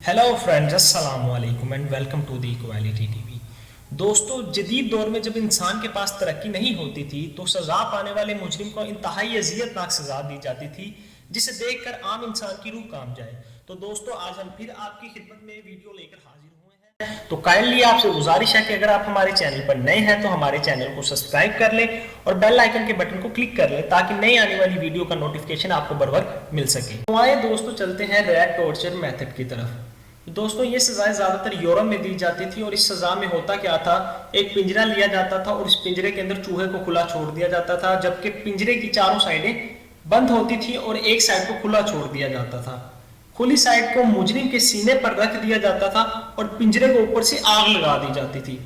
Hello friends, अस्सलाम वालेकुम and welcome to the equality TV. दोस्तों, जदीद दौर में जब इंसान के पास तरक्की नहीं होती थी तो सजा पाने वाले मुजरिम को इंतहाई अजियतनाक सजा दी जाती थी, जिसे देखकर आम इंसान की रूह कांप जाए। तो दोस्तों, आज हम फिर आपकी खिदमत में वीडियो लेकर हाजिर हुए हैं। तो काइंडली आपसे गुजारिश है कि अगर आप हमारे चैनल पर नए हैं तो हमारे चैनल को सब्सक्राइब कर लें और बेल आइकन के बटन को क्लिक कर लें ताकि नई आने वाली वीडियो का नोटिफिकेशन आपको बर वक्त मिल सके। तो आइए दोस्तों, चलते हैं रैट टॉर्चर मेथड की तरफ। दोस्तों, ये सजाएं ज्यादातर यूरोप में दी जाती थी और इस सजा में होता क्या था, एक पिंजरा लिया जाता था और इस पिंजरे के अंदर चूहे को खुला छोड़ दिया जाता था, जबकि पिंजरे की चारों साइडें बंद होती थी और एक साइड को खुला छोड़ दिया जाता था। खुली साइड को मुजरिम के सीने पर रख दिया जाता था और पिंजरे को ऊपर से आग लगा दी जाती थी।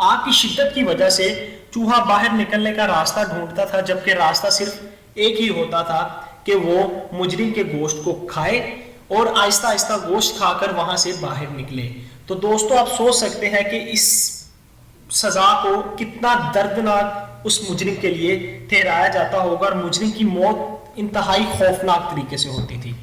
आग की शिद्दत की वजह से चूहा बाहर निकलने का रास्ता ढूंढता था, जबकि रास्ता सिर्फ एक ही होता था कि वो मुजरिम के गोश्त को खाए और आहिस्ता आहिस्ता गोश्त खाकर वहां से बाहर निकले। तो दोस्तों, आप सोच सकते हैं कि इस सजा को कितना दर्दनाक उस मुजरिम के लिए ठहराया जाता होगा और मुजरिम की मौत इंतहाई खौफनाक तरीके से होती थी।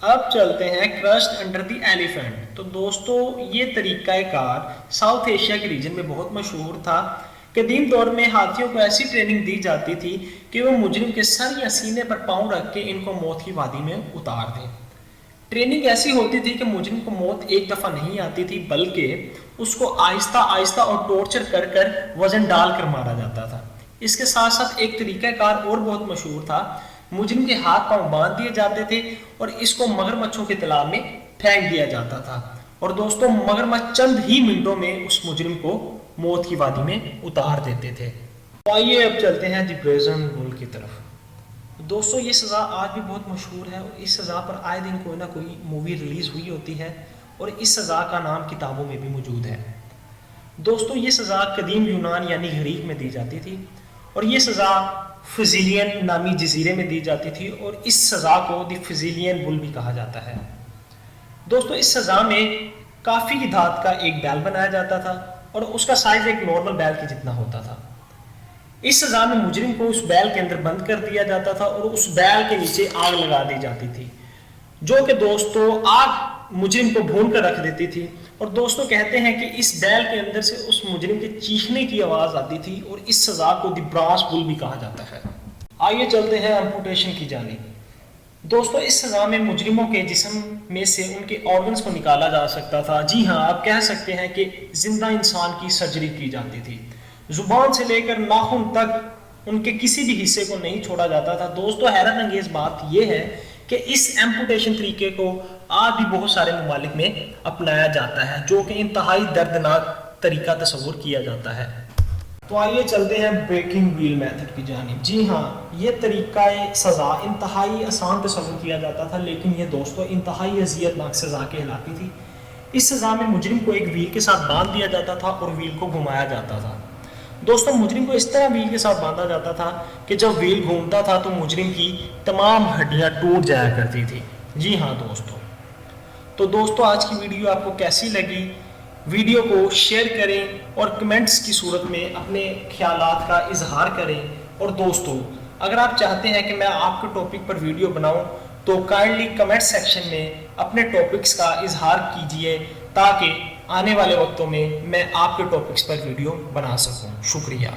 अब चलते हैं क्रश्ड अंडर द एलिफेंट। तो दोस्तों, ये तरीकाकार साउथ एशिया के रीजन में बहुत मशहूर था। कदीम दौर में हाथियों को ऐसी ट्रेनिंग दी जाती थी कि वो मुजरिम के सर या सीने पर पांव रख के इनको मौत की वादी में उतार दें। ट्रेनिंग ऐसी होती थी कि मुजरिम को मौत एक दफा नहीं आती थी, बल्कि उसको आहिस्ता आहिस्ता और टॉर्चर कर कर वजन डाल कर मारा जाता था। इसके साथ साथ एक तरीकाकार और बहुत मशहूर था। मुजरिम के हाथ पांव बांध दिए जाते थे और इसको मगरमच्छों के तालाब में फेंक दिया जाता था और दोस्तों, मगरमच्छ चंद ही मिनटों में उस मुजरिम को मौत की वादी में उतार देते थे। तो आइए अब चलते हैं द प्रिजन रूल की तरफ। दोस्तों, ये सज़ा आज भी बहुत मशहूर है और इस सज़ा पर आए दिन कोई ना कोई मूवी रिलीज हुई होती है और इस सज़ा का नाम किताबों में भी मौजूद है। दोस्तों, ये सज़ा कदीम यूनान यानी ग्रीक में दी जाती थी और ये सज़ा फिजिलियन नामी जजीरे में दी जाती थी और इस सज़ा को द फिजिलियन बुल भी कहा जाता है। दोस्तों, इस सज़ा में काफ़ी की धात का एक बैल बनाया जाता था और उसका साइज एक नॉर्मल बैल के जितना होता था। इस सजा में मुजरिम को उस बैल के अंदर बंद कर दिया जाता था और उस बैल के नीचे आग लगा दी जाती थी, जो कि दोस्तों आग मुजरिम को भून कर रख देती थी। और दोस्तों, कहते हैं कि इस बैल के अंदर से उस मुजरिम के चीखने की आवाज आती थी और इस सजा को द ब्रास बुल भी कहा जाता है। आइए चलते हैं एम्पुटेशन की जानिब। दोस्तों, इस सजा में मुजरिमों के जिस्म में से उनके ऑर्गन्स को निकाला जा सकता था। जी हाँ, आप कह सकते हैं कि जिंदा इंसान की सर्जरी की जाती थी। जुबान से लेकर नाखून तक उनके किसी भी हिस्से को नहीं छोड़ा जाता था। दोस्तों, हैरत अंगेज बात यह है कि इस एम्पुटेशन तरीके को आज भी बहुत सारे ममालिक में अपनाया जाता है, जो कि इंतहाई दर्दनाक तरीका तस्वुर किया जाता है। तो आइए चलते हैं ब्रेकिंग व्हील मेथड की जानिब। जी हाँ, ये तरीका सज़ा इंतहाई आसान तस्वुर किया जाता था, लेकिन ये दोस्तों इंतहाई अजियतनाक सज़ा कहलाती थी। इस सज़ा में मुजरिम को एक व्हील के साथ बांध दिया जाता था और व्हील को घुमाया जाता था। दोस्तों, मुजरिम को इस तरह व्हील के साथ बांधा जाता था कि जब व्हील घूमता था तो मुजरिम की तमाम हड्डियाँ टूट जाया करती थी। जी हाँ दोस्तों। तो दोस्तों, आज की वीडियो आपको कैसी लगी? वीडियो को शेयर करें और कमेंट्स की सूरत में अपने ख्यालात का इजहार करें। और दोस्तों, अगर आप चाहते हैं कि मैं आपके टॉपिक पर वीडियो बनाऊं तो काइंडली कमेंट सेक्शन में अपने टॉपिक्स का इजहार कीजिए ताकि आने वाले वक्तों में मैं आपके टॉपिक्स पर वीडियो बना सकूं। शुक्रिया।